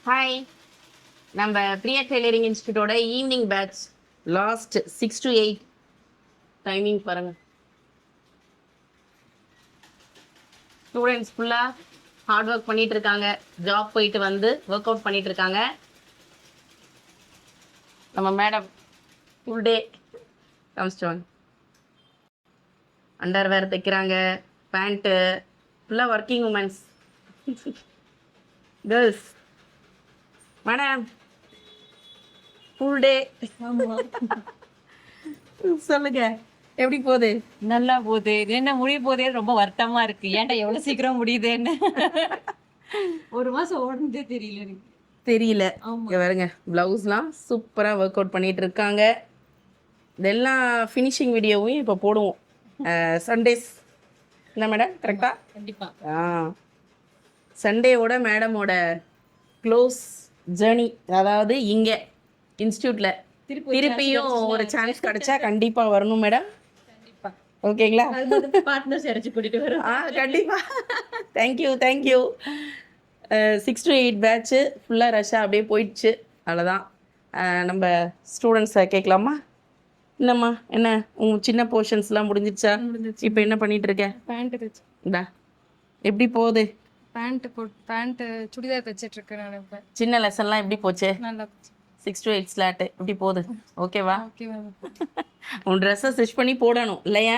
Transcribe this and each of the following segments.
Hi, நம்ம Priya tailoring இன்ஸ்டியூட்டோட evening batch last 6 to 8 timing பாருங்க. ஸ்டூடெண்ட்ஸ் ஃபுல்லாக ஹார்ட் ஒர்க் பண்ணிட்டு இருக்காங்க. ஜாப் போயிட்டு வந்து ஒர்க் அவுட் பண்ணிட்டு இருக்காங்க. நம்ம மேடம் ஃபுல் டே காமிச்சிட்டோம். அண்டர் வேர் தைக்கிறாங்க, பேண்ட்டு ஃபுல்லாக working women's. Girls madam full day. சொல்லுங்க, எப்படி போகுது? நல்லா போகுது. இது என்ன முடிய போதே ரொம்ப வருத்தமா இருக்கு. ஏன்டா எவ்வளவு சீக்கிரம் முடியுதுன்னு. ஒரு மாசம் ஓடுனதே தெரியல எனக்கு. தெரியல. ஆமா. இங்க பாருங்க, பிளவுஸ்லாம் சூப்பராக ஒர்க் அவுட் பண்ணிட்டு இருக்காங்க. இதெல்லாம் ஃபினிஷிங் வீடியோவும் இப்போ போடுவோம் சண்டேஸ். என்ன மேடம் கரெக்டா? கண்டிப்பா. சண்டேவோட மேடமோட க்ளோஸ் ஜேர்னி, அதாவது இங்கே இன்ஸ்டியூட்டில் திருப்பியும் ஒரு சான்ஸ் கிடைச்சா கண்டிப்பாக வரணும் மேடம். கண்டிப்பா. ஓகேங்களா? பார்ட்னர்ஸ் யாராச்சும் கூட்டிட்டு வரோம். கண்டிப்பாக. தேங்க்யூ. 6 to 8 பேட்ச்சு ஃபுல்லாக ரஷ்ஷாக அப்படியே போயிடுச்சு. அவ்வளோதான். நம்ம ஸ்டூடெண்ட்ஸை கேட்கலாமா? என்னம்மா, என்ன உங்கள் சின்ன போர்ஷன்ஸ்லாம் முடிஞ்சிடுச்சா? இப்போ என்ன பண்ணிட்டு இருக்க? பேண்ட் தைச்சு இந்தா எப்படி போகுது? பேண்ட்டு சுடிதார் தைச்சிட்டு இருக்கேன் நான். இப்போ சின்ன லெசன்லாம் எப்படி போச்சு? நல்லா 6 to 8 ஸ்லாட்டு எப்படி போகுது? ஓகேவா? Okay ma'am. உன் ட்ரெஸ்ஸை ஸ்டிச் பண்ணி போடணும் இல்லையா?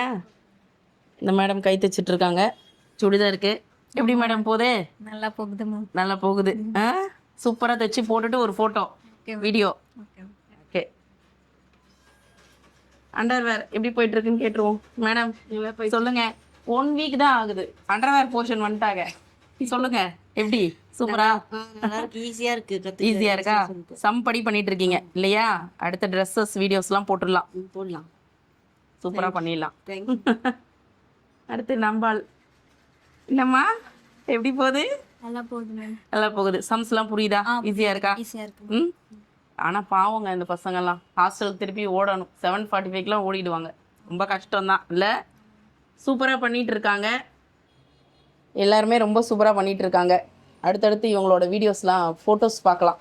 இந்த மேடம் கை தைச்சிட்டு இருக்காங்க சுடிதாருக்கு. எப்படி மேடம் போகுது? நல்லா போகுது மேம். நல்லா போகுது. சூப்பராக தைச்சி போட்டுட்டு ஒரு photo video. Okay. Okay. Underwear எப்படி போயிட்டு இருக்குன்னு கேட்டுருவோம். மேடம் சொல்லுங்க. 1 week தான் ஆகுது, அண்டர்வேர் போர்ஷன் வந்துட்டாங்க. சொல்லுங்க எப்படி? சூப்பரா ஈஸியா இருக்கு. ஈஸியா இருக்கா? சம் படி பண்ணிட்டு இருக்கீங்க இல்லையா? அடுத்த ட்ரெஸ்ஸஸ் வீடியோஸ்லாம் போட்டுடலாம். போடலாம். சூப்பரா பண்ணிடலாம். அடுத்து நம்பாள். என்னம்மா எப்படி போகுது? நல்லா போகுது மேம். நல்லா போகுது. சம்ஸ்லாம் புரியுதா? ஈஸியா இருக்கா? ஈஸியாக இருக்கு. ம். ஆனால் பாவங்க இந்த பசங்கள்லாம் ஹாஸ்டலுக்கு திருப்பி ஓடணும். 7:45க்கெலாம் ஓடிடுவாங்க. ரொம்ப கஷ்டம்தான் இல்லை? சூப்பராக பண்ணிகிட்டு இருக்காங்க. எல்லாருமே ரொம்ப சூப்பராக பண்ணிகிட்டு இருக்காங்க. அடுத்தடுத்து இவங்களோட வீடியோஸ்லாம் ஃபோட்டோஸ் பார்க்கலாம்.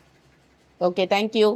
Okay, thank you.